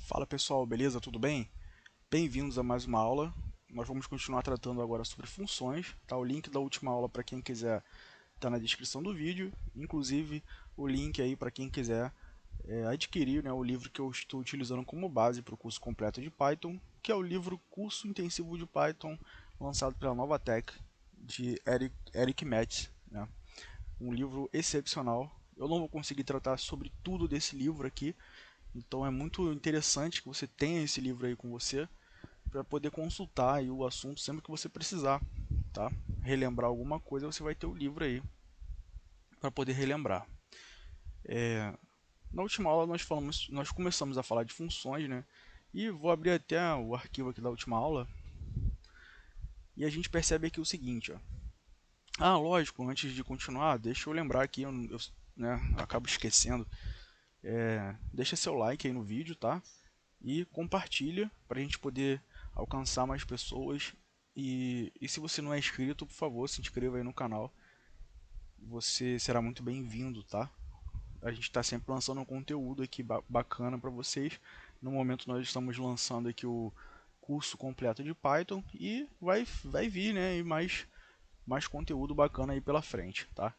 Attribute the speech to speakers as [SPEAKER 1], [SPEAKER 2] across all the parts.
[SPEAKER 1] Fala pessoal, beleza? Tudo bem? Bem-vindos a mais uma aula. Nós vamos continuar tratando agora sobre funções. Tá? O link da última aula para quem quiser está na descrição do vídeo. Inclusive o link aí para quem quiser adquirir, né, o livro que eu estou utilizando como base para o curso completo de Python, que é o livro Curso Intensivo de Python, lançado pela Novatec, de Eric Metz. Né? Um livro excepcional. Eu não vou conseguir tratar sobre tudo desse livro aqui, então é muito interessante que você tenha esse livro aí com você para poder consultar aí o assunto sempre que você precisar, tá? Relembrar alguma coisa, você vai ter o livro aí para poder relembrar. Na última aula nós começamos a falar de funções, né? E vou abrir até o arquivo aqui da última aula e a gente percebe aqui o seguinte, ó. Ah, lógico, antes de continuar, deixa eu lembrar aqui, né, acabo esquecendo. Deixa seu like aí no vídeo, tá? E compartilha para a gente poder alcançar mais pessoas. E se você não é inscrito, por favor, se inscreva aí no canal. Você será muito bem-vindo, tá? A gente está sempre lançando um conteúdo aqui bacana para vocês. No momento nós estamos lançando aqui o curso completo de Python e vai vir, né? E mais conteúdo bacana aí pela frente, tá?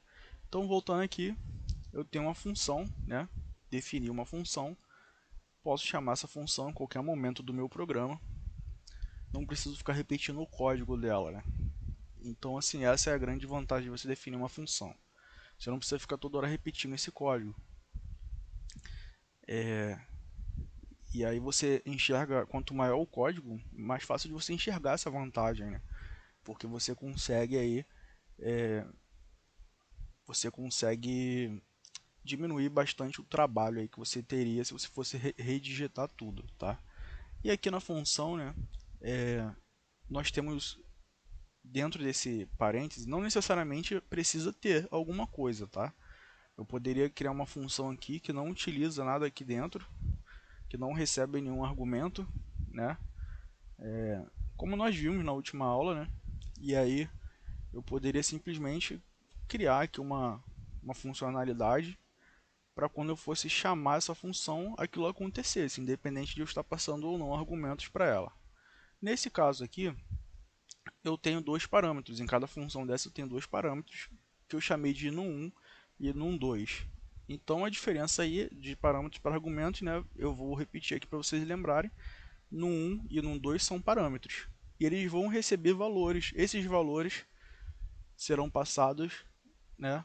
[SPEAKER 1] Então voltando aqui, eu tenho uma função, né? Defini uma função. Posso chamar essa função em qualquer momento do meu programa. Não preciso ficar repetindo o código dela, né? Então, assim, essa é a grande vantagem de você definir uma função. Você não precisa ficar toda hora repetindo esse código. E aí você enxerga, quanto maior o código, mais fácil de você enxergar essa vantagem, né? Porque você consegue diminuir bastante o trabalho aí que você teria se você fosse redigitar tudo, tá? E aqui na função, né, nós temos dentro desse parêntese, não necessariamente precisa ter alguma coisa, tá? Eu poderia criar uma função aqui que não utiliza nada aqui dentro, que não recebe nenhum argumento, né? Como nós vimos na última aula, né? E aí eu poderia simplesmente criar aqui uma funcionalidade para quando eu fosse chamar essa função, aquilo acontecesse, independente de eu estar passando ou não argumentos para ela. Nesse caso aqui, eu tenho dois parâmetros. Em cada função dessa eu tenho dois parâmetros que eu chamei de num1 e num2. Então a diferença aí de parâmetros para argumentos, né, eu vou repetir aqui para vocês lembrarem. Num1 e num2 são parâmetros. E eles vão receber valores. Esses valores serão passados, né,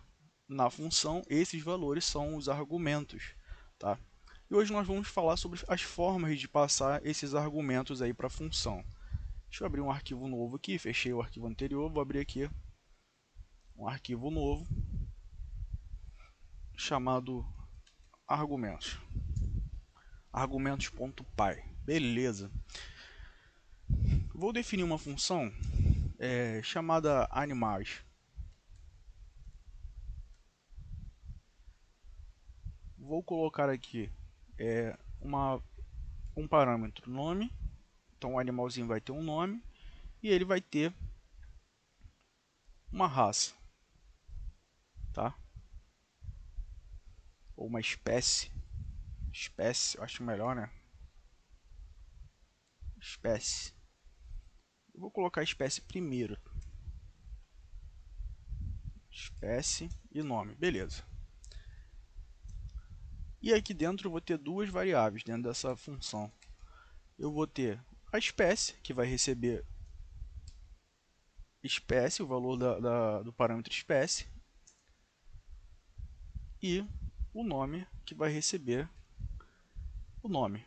[SPEAKER 1] na função. Esses valores são os argumentos. Tá? E hoje nós vamos falar sobre as formas de passar esses argumentos aí para a função. Deixa eu abrir um arquivo novo aqui, fechei o arquivo anterior, vou abrir aqui um arquivo novo chamado argumentos. Argumentos.py. Beleza. Vou definir uma função chamada animais. Vou colocar aqui um parâmetro nome. Então o animalzinho vai ter um nome e ele vai ter uma raça, tá? Ou uma espécie. Espécie, eu acho melhor, né? Espécie. Eu vou colocar a espécie primeiro. Espécie e nome, beleza. E aqui dentro eu vou ter duas variáveis dentro dessa função. Eu vou ter a espécie, que vai receber espécie, o valor do parâmetro espécie, e o nome, que vai receber o nome.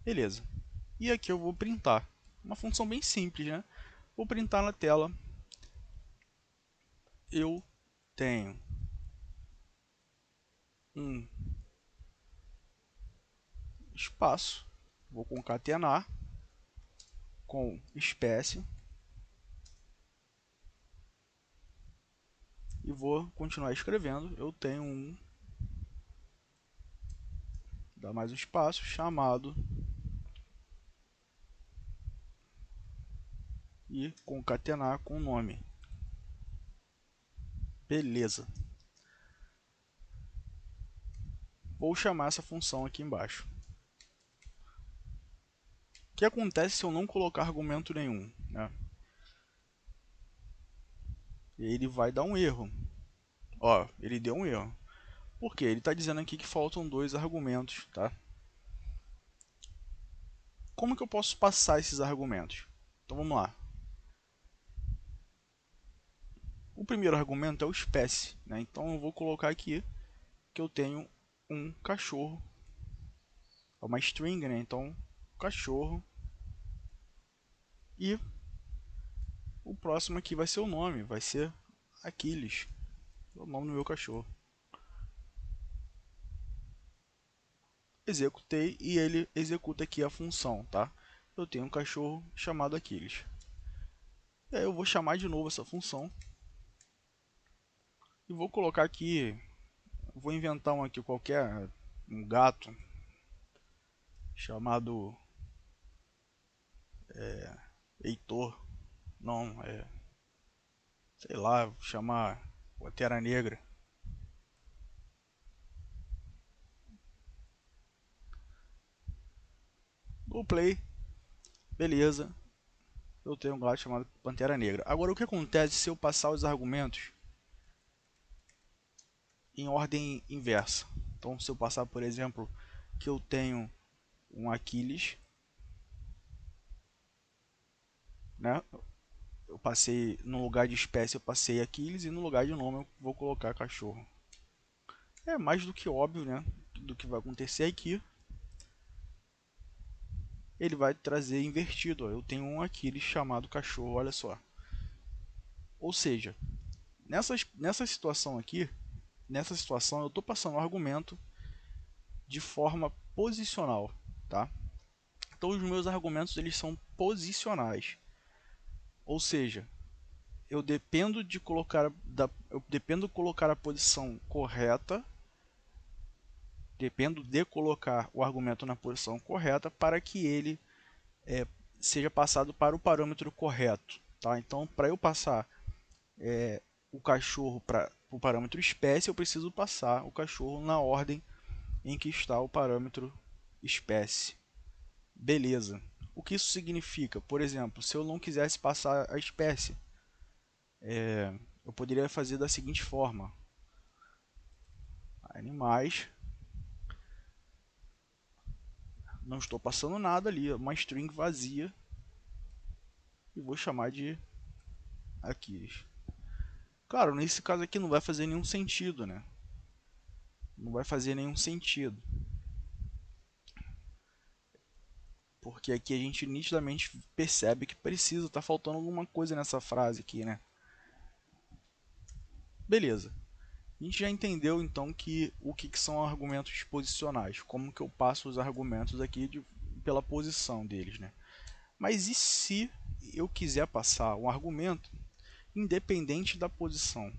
[SPEAKER 1] Beleza. E aqui eu vou printar. Uma função bem simples, né? Vou printar na tela. Eu tenho um espaço, vou concatenar com espécie e vou continuar escrevendo. Eu tenho dá mais um espaço, chamado, e concatenar com o nome. Beleza. Vou chamar essa função aqui embaixo. que acontece se eu não colocar argumento nenhum, né? Ele vai dar um erro. Ó, ele deu um erro. Por quê? Ele está dizendo aqui que faltam dois argumentos, tá? Como que eu posso passar esses argumentos? Então vamos lá. O primeiro argumento é o espécie, né? Então eu vou colocar aqui que eu tenho um cachorro. É uma string, né? Então, cachorro. E o próximo aqui vai ser o nome, vai ser Aquiles. É o nome do meu cachorro. Executei e ele executa aqui a função, tá? Eu tenho um cachorro chamado Aquiles. E aí eu vou chamar de novo essa função. E vou colocar aqui, vou inventar um aqui qualquer, um gato chamado Heitor. Não, sei lá, vou chamar Pantera Negra. Dou play, beleza. Eu tenho um gato chamado Pantera Negra. Agora, o que acontece se eu passar os argumentos em ordem inversa? Então, se eu passar, por exemplo, que eu tenho um Aquiles, né? Eu passei, no lugar de espécie eu passei Aquiles e no lugar de nome eu vou colocar cachorro. É mais do que óbvio, né? Do que vai acontecer aqui. Ele vai trazer invertido. Ó. Eu tenho um Aquiles chamado cachorro, olha só. Ou seja, nessa situação aqui, nessa situação eu estou passando o argumento de forma posicional, tá? Então os meus argumentos eles são posicionais, ou seja, eu dependo de colocar a posição correta, dependo de colocar o argumento na posição correta para que ele é, seja passado para o parâmetro correto, tá? Então para eu passar o cachorro para o parâmetro espécie, eu preciso passar o cachorro na ordem em que está o parâmetro espécie. Beleza. O que isso significa? Por exemplo, se eu não quisesse passar a espécie, eu poderia fazer da seguinte forma: animais, não estou passando nada ali, uma string vazia, e vou chamar de Aquiles. Claro, nesse caso aqui não vai fazer nenhum sentido, né? Não vai fazer nenhum sentido. Porque aqui a gente nitidamente percebe que precisa, tá faltando alguma coisa nessa frase aqui, né? Beleza. A gente já entendeu então que o que são argumentos posicionais, como que eu passo os argumentos aqui pela posição deles, né? Mas e se eu quiser passar um argumento independente da posição?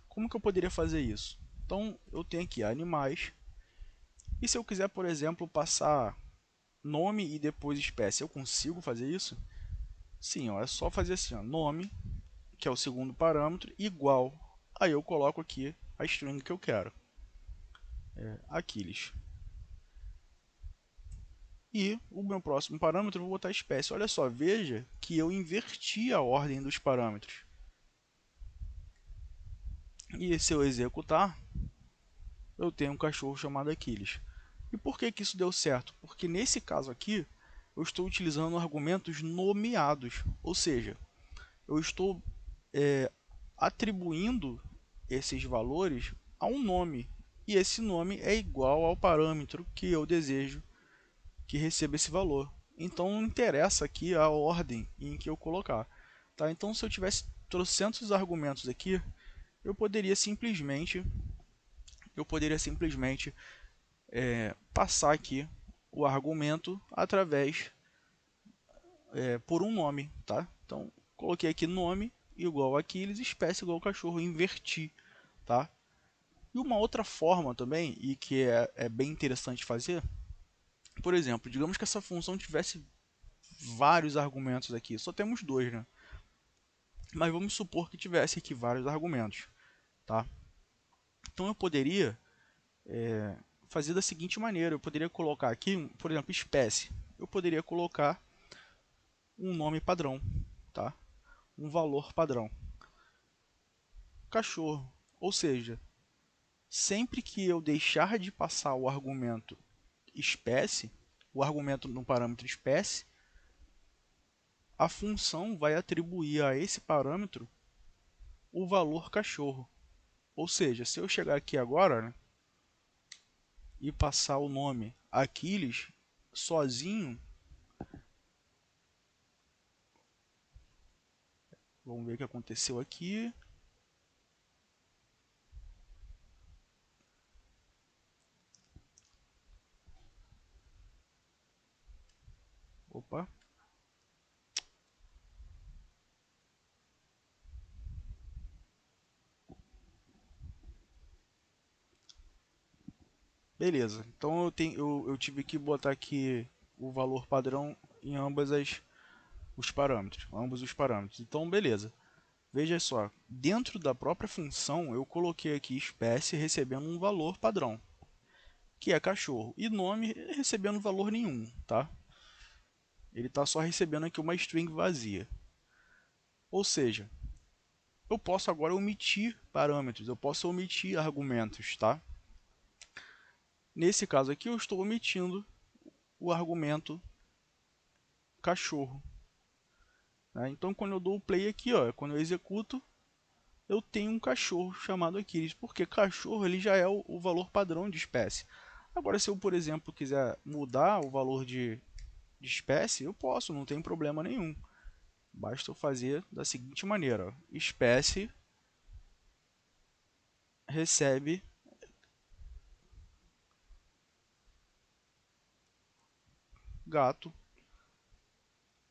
[SPEAKER 1] Como que eu poderia fazer isso? Então eu tenho aqui animais, e se eu quiser, por exemplo, passar nome e depois espécie, eu consigo fazer isso? Sim, ó, é só fazer assim, ó, nome, que é o segundo parâmetro, igual. Aí eu coloco aqui a string que eu quero, Aquiles. E o meu próximo parâmetro eu vou botar espécie. Olha só, veja que eu inverti a ordem dos parâmetros. E se eu executar, eu tenho um cachorro chamado Aquiles. E por que isso deu certo? Porque nesse caso aqui, eu estou utilizando argumentos nomeados. Ou seja, eu estou atribuindo esses valores a um nome. E esse nome é igual ao parâmetro que eu desejo que receba esse valor. Então não interessa aqui a ordem em que eu colocar. Tá? Então se eu tivesse trocentos argumentos aqui, eu poderia simplesmente, passar aqui o argumento através por um nome. Tá? Então coloquei aqui nome igual Aquiles, espécie igual cachorro, inverti. Tá? E uma outra forma também, e que é bem interessante fazer, por exemplo, digamos que essa função tivesse vários argumentos aqui, só temos dois, né? Mas vamos supor que tivesse aqui vários argumentos, tá? Então eu poderia fazer da seguinte maneira, eu poderia colocar aqui, por exemplo, espécie. Eu poderia colocar um nome padrão, tá? Um valor padrão. Cachorro, ou seja, sempre que eu deixar de passar o argumento espécie, o argumento no parâmetro espécie, a função vai atribuir a esse parâmetro o valor cachorro. Ou seja, se eu chegar aqui agora, né, e passar o nome Aquiles sozinho, vamos ver o que aconteceu aqui. Opa, beleza. Então eu tive que botar aqui o valor padrão em ambos os parâmetros. Então, beleza. Veja só, dentro da própria função eu coloquei aqui espécie recebendo um valor padrão, que é cachorro, e nome recebendo valor nenhum, tá? Ele está só recebendo aqui uma string vazia. Ou seja, eu posso agora omitir parâmetros, eu posso omitir argumentos, tá? Nesse caso aqui eu estou omitindo o argumento cachorro. Né? Então quando eu dou o play aqui, ó, quando eu executo, eu tenho um cachorro chamado Aquiles, porque cachorro ele já é o valor padrão de espécie. Agora se eu, por exemplo, quiser mudar o valor de espécie, eu posso, não tem problema nenhum. Basta eu fazer da seguinte maneira: ó, espécie recebe gato.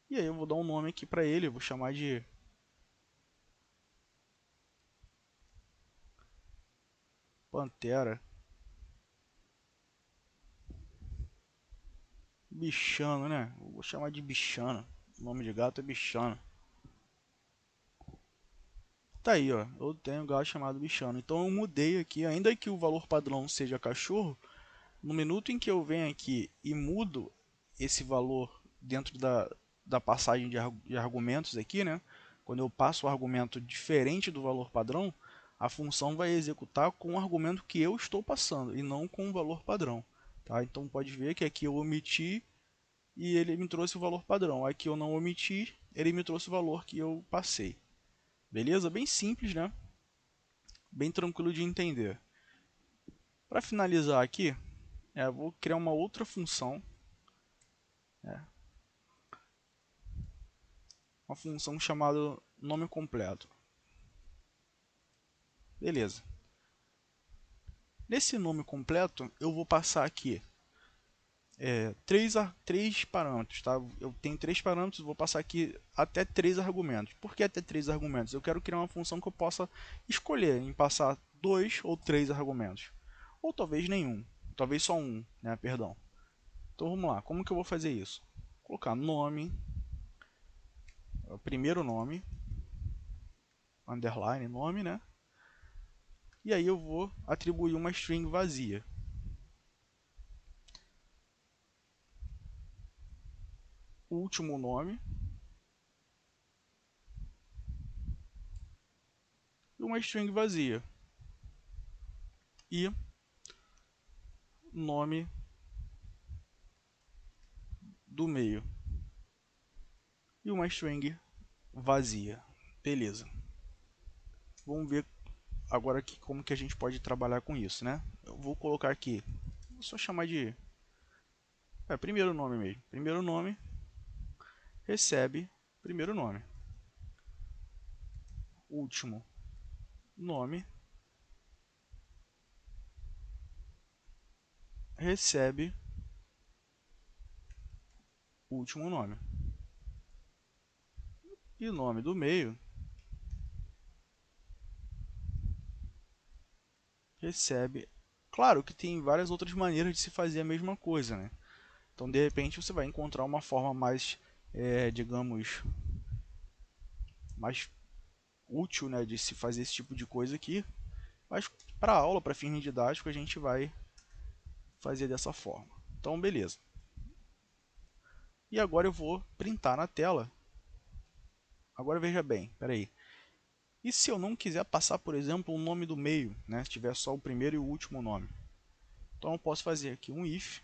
[SPEAKER 1] E aí eu vou dar um nome aqui para ele, eu vou chamar de Pantera. Bichano, né? Eu vou chamar de Bichano. O nome de gato é Bichano. Tá aí, ó. Eu tenho um gato chamado Bichano. Então eu mudei aqui, ainda que o valor padrão seja cachorro, no minuto em que eu venho aqui e mudo esse valor dentro da passagem de argumentos aqui, né? Quando eu passo o argumento diferente do valor padrão, a função vai executar com o argumento que eu estou passando e não com o valor padrão. Tá? Então pode ver que aqui eu omiti e ele me trouxe o valor padrão. Aqui eu não omiti, ele me trouxe o valor que eu passei. Beleza? Bem simples, né? Bem tranquilo de entender. Para finalizar aqui, eu vou criar uma outra função, né? Uma função chamada nome completo. Beleza. Nesse nome completo, eu vou passar aqui três parâmetros. Tá? Eu tenho três parâmetros, vou passar aqui até três argumentos. Por que até três argumentos? Eu quero criar uma função que eu possa escolher em passar dois ou três argumentos. Ou talvez nenhum. Talvez só um, né? Perdão. Então vamos lá. Como que eu vou fazer isso? Vou colocar nome, o primeiro nome, underline nome, né? E aí eu vou atribuir uma string vazia. Último nome e uma string vazia. E nome do meio. E uma string vazia. Beleza. Vamos ver agora aqui como que a gente pode trabalhar com isso, né? Eu vou colocar aqui, vou só chamar de primeiro nome mesmo. Primeiro nome recebe primeiro nome. Último nome recebe último nome. E o nome do meio recebe. Claro que tem várias outras maneiras de se fazer a mesma coisa, né? Então, de repente, você vai encontrar uma forma mais, digamos, mais útil, né, de se fazer esse tipo de coisa aqui. Mas para aula, para fins didáticos, a gente vai fazer dessa forma. Então, beleza. E agora eu vou printar na tela Agora veja bem, peraí. E se eu não quiser passar, por exemplo, o nome do meio, né? Se tiver só o primeiro e o último nome. Então eu posso fazer aqui um if,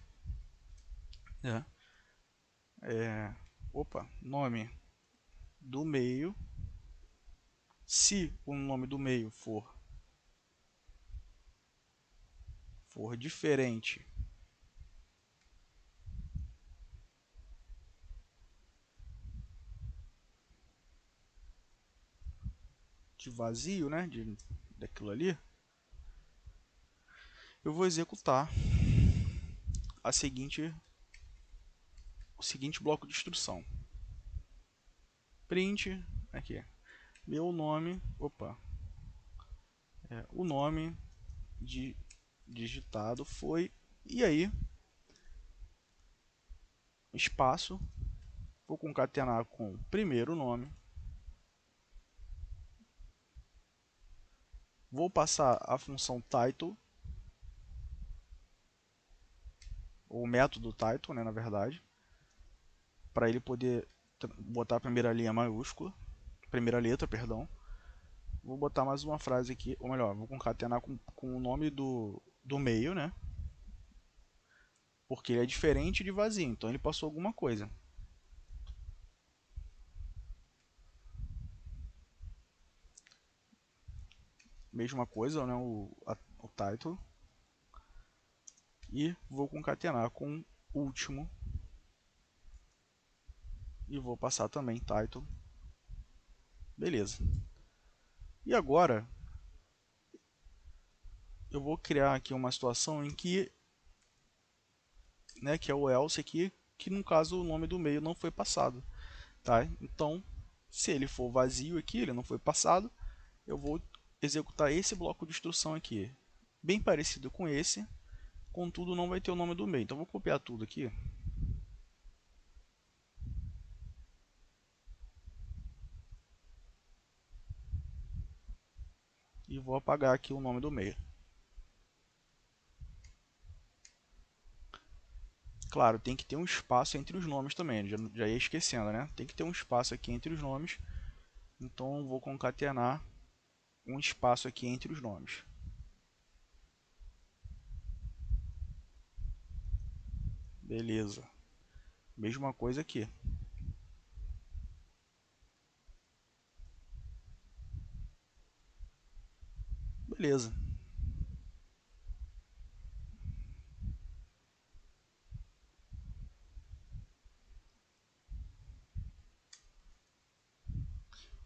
[SPEAKER 1] né? Nome do meio. Se o nome do meio for diferente de vazio, né? Daquilo ali, eu vou executar o seguinte bloco de instrução. Print aqui. Meu nome, o nome digitado foi, e aí, espaço, vou concatenar com o primeiro nome, vou passar a função title, ou o método title, né, na verdade, para ele poder botar a primeira linha maiúscula, primeira letra, perdão. Vou botar mais uma frase aqui, ou melhor, vou concatenar com o nome do meio, né? Porque ele é diferente de vazio, então ele passou alguma coisa. Mesma coisa, né? O title. E vou concatenar com último. E vou passar também title. Beleza. E agora, eu vou criar aqui uma situação em que, né, que é o else aqui, que no caso o nome do meio não foi passado. Tá? Então, se ele for vazio aqui, ele não foi passado, eu vou executar esse bloco de instrução aqui, bem parecido com esse, contudo não vai ter o nome do meio. Então vou copiar tudo aqui. E vou apagar aqui o nome do meio. Claro, tem que ter um espaço entre os nomes também, já ia esquecendo, né? Tem que ter um espaço aqui entre os nomes, então vou concatenar um espaço aqui entre os nomes. Beleza. Mesma coisa aqui. Beleza.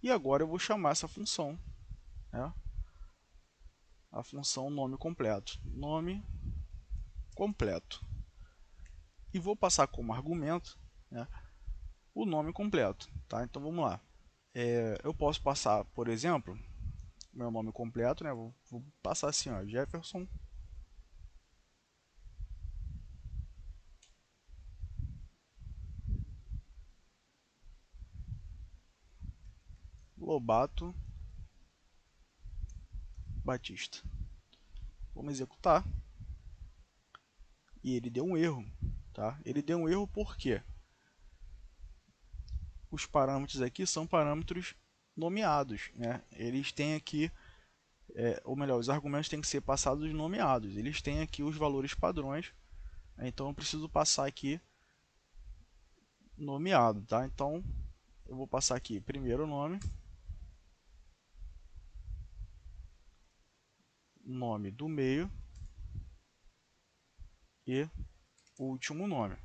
[SPEAKER 1] E agora eu vou chamar essa função, né? A função nome completo. Nome completo. E vou passar como argumento, né, o nome completo. Tá? Então vamos lá. Eu posso passar, por exemplo, meu nome completo, né? Vou passar assim, ó, Jefferson Lobato Batista. Vamos executar. E ele deu um erro. Tá? Ele deu um erro porque os parâmetros aqui são parâmetros nomeados. Né? Eles têm aqui, ou melhor, os argumentos têm que ser passados nomeados. Eles têm aqui os valores padrões. Então eu preciso passar aqui nomeado. Tá? Então eu vou passar aqui primeiro nome, nome do meio e o último nome.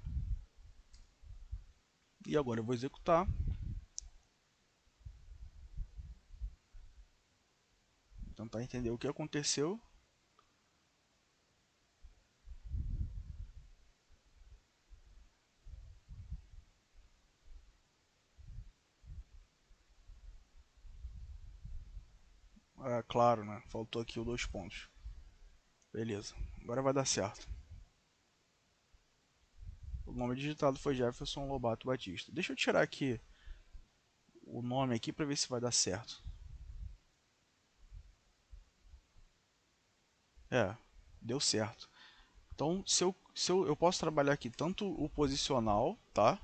[SPEAKER 1] E agora eu vou executar. Tentar entender o que aconteceu. Claro, né? Faltou aqui os dois pontos. Beleza, agora vai dar certo. O nome digitado foi Jefferson Lobato Batista. Deixa eu tirar aqui o nome aqui para ver se vai dar certo. Deu certo. Então, eu posso trabalhar aqui tanto o posicional, tá?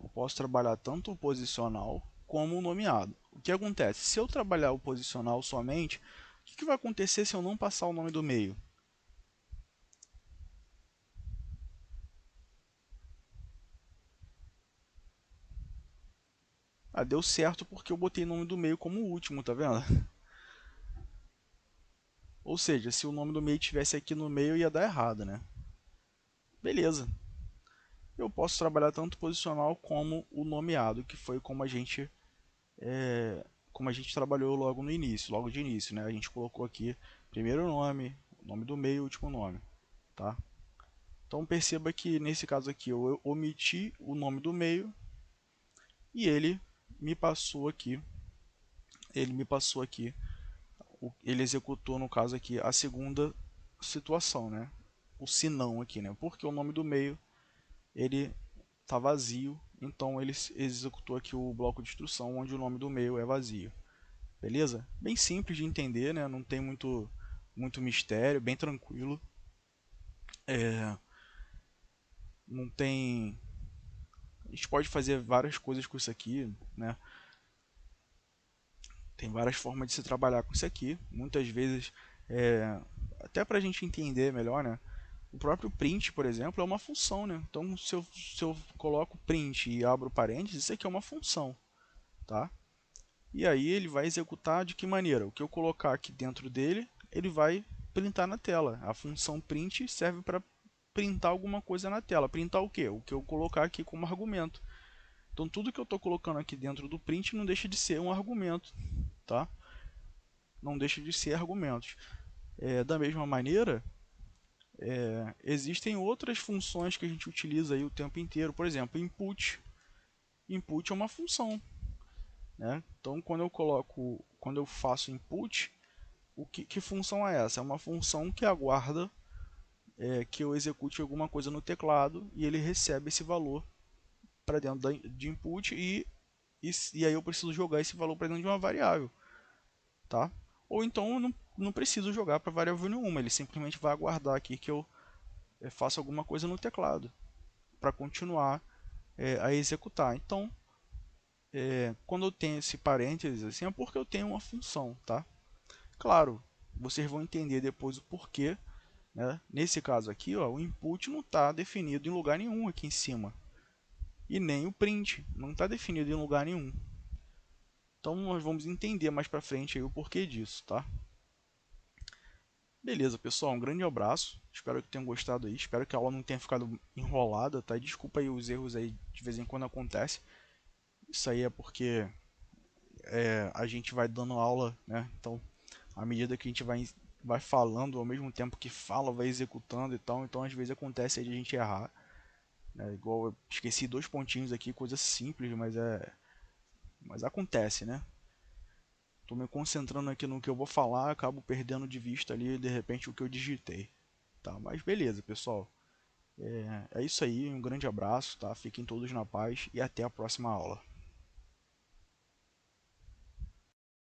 [SPEAKER 1] Eu posso trabalhar tanto o posicional como o nomeado. O que acontece? Se eu trabalhar o posicional somente, o que vai acontecer se eu não passar o nome do meio? Ah, deu certo porque eu botei o nome do meio como último, tá vendo? Ou seja, se o nome do meio tivesse aqui no meio ia dar errado, né? Beleza. Eu posso trabalhar tanto o posicional como o nomeado, que foi como a gente trabalhou logo no início, logo de início, né? A gente colocou aqui primeiro nome, nome do meio e último nome, tá? Então perceba que nesse caso aqui eu omiti o nome do meio e me passou aqui, ele me passou aqui, ele executou no caso aqui a segunda situação, né? O senão aqui, né? Porque o nome do meio ele está vazio, então ele executou aqui o bloco de instrução onde o nome do meio é vazio. Beleza? Bem simples de entender, né? Não tem muito mistério, bem tranquilo. Não tem. A gente pode fazer várias coisas com isso aqui, né? Tem várias formas de se trabalhar com isso aqui. Muitas vezes, até para a gente entender melhor, né? O próprio print, por exemplo, é uma função, né? Então, se eu coloco print e abro parênteses, isso aqui é uma função, tá? E aí ele vai executar de que maneira? O que eu colocar aqui dentro dele, ele vai printar na tela. A função print serve para printar alguma coisa na tela. Printar o quê? O que eu colocar aqui como argumento. Então tudo que eu estou colocando aqui dentro do print não deixa de ser um argumento, tá? Não deixa de ser argumentos. Da mesma maneira, existem outras funções que a gente utiliza aí o tempo inteiro. Por exemplo, input. Input é uma função, né? Então quando eu faço input, que função é essa? É uma função que aguarda que eu execute alguma coisa no teclado e ele recebe esse valor para dentro de input e aí eu preciso jogar esse valor para dentro de uma variável, tá? Ou então eu não preciso jogar para variável nenhuma, ele simplesmente vai aguardar aqui que eu faça alguma coisa no teclado para continuar a executar. Então, quando eu tenho esse parênteses assim, é porque eu tenho uma função, tá? Claro, vocês vão entender depois o porquê, né? Nesse caso aqui, ó, o input não está definido em lugar nenhum aqui em cima. E nem o print não está definido em lugar nenhum. Então nós vamos entender mais para frente aí o porquê disso, tá? Beleza, pessoal, um grande abraço. Espero que tenham gostado aí. Espero que a aula não tenha ficado enrolada, tá? Desculpa aí os erros aí de vez em quando acontece. Isso aí é porque a gente vai dando aula, né? Então, à medida que a gente vai falando, ao mesmo tempo que fala, vai executando e tal. Então, às vezes acontece aí de a gente errar. Né? Igual eu esqueci dois pontinhos aqui, coisa simples, mas acontece, né? Tô me concentrando aqui no que eu vou falar, acabo perdendo de vista ali de repente o que eu digitei. Tá, mas beleza, pessoal. É isso aí, um grande abraço, tá? Fiquem todos na paz e até a próxima aula.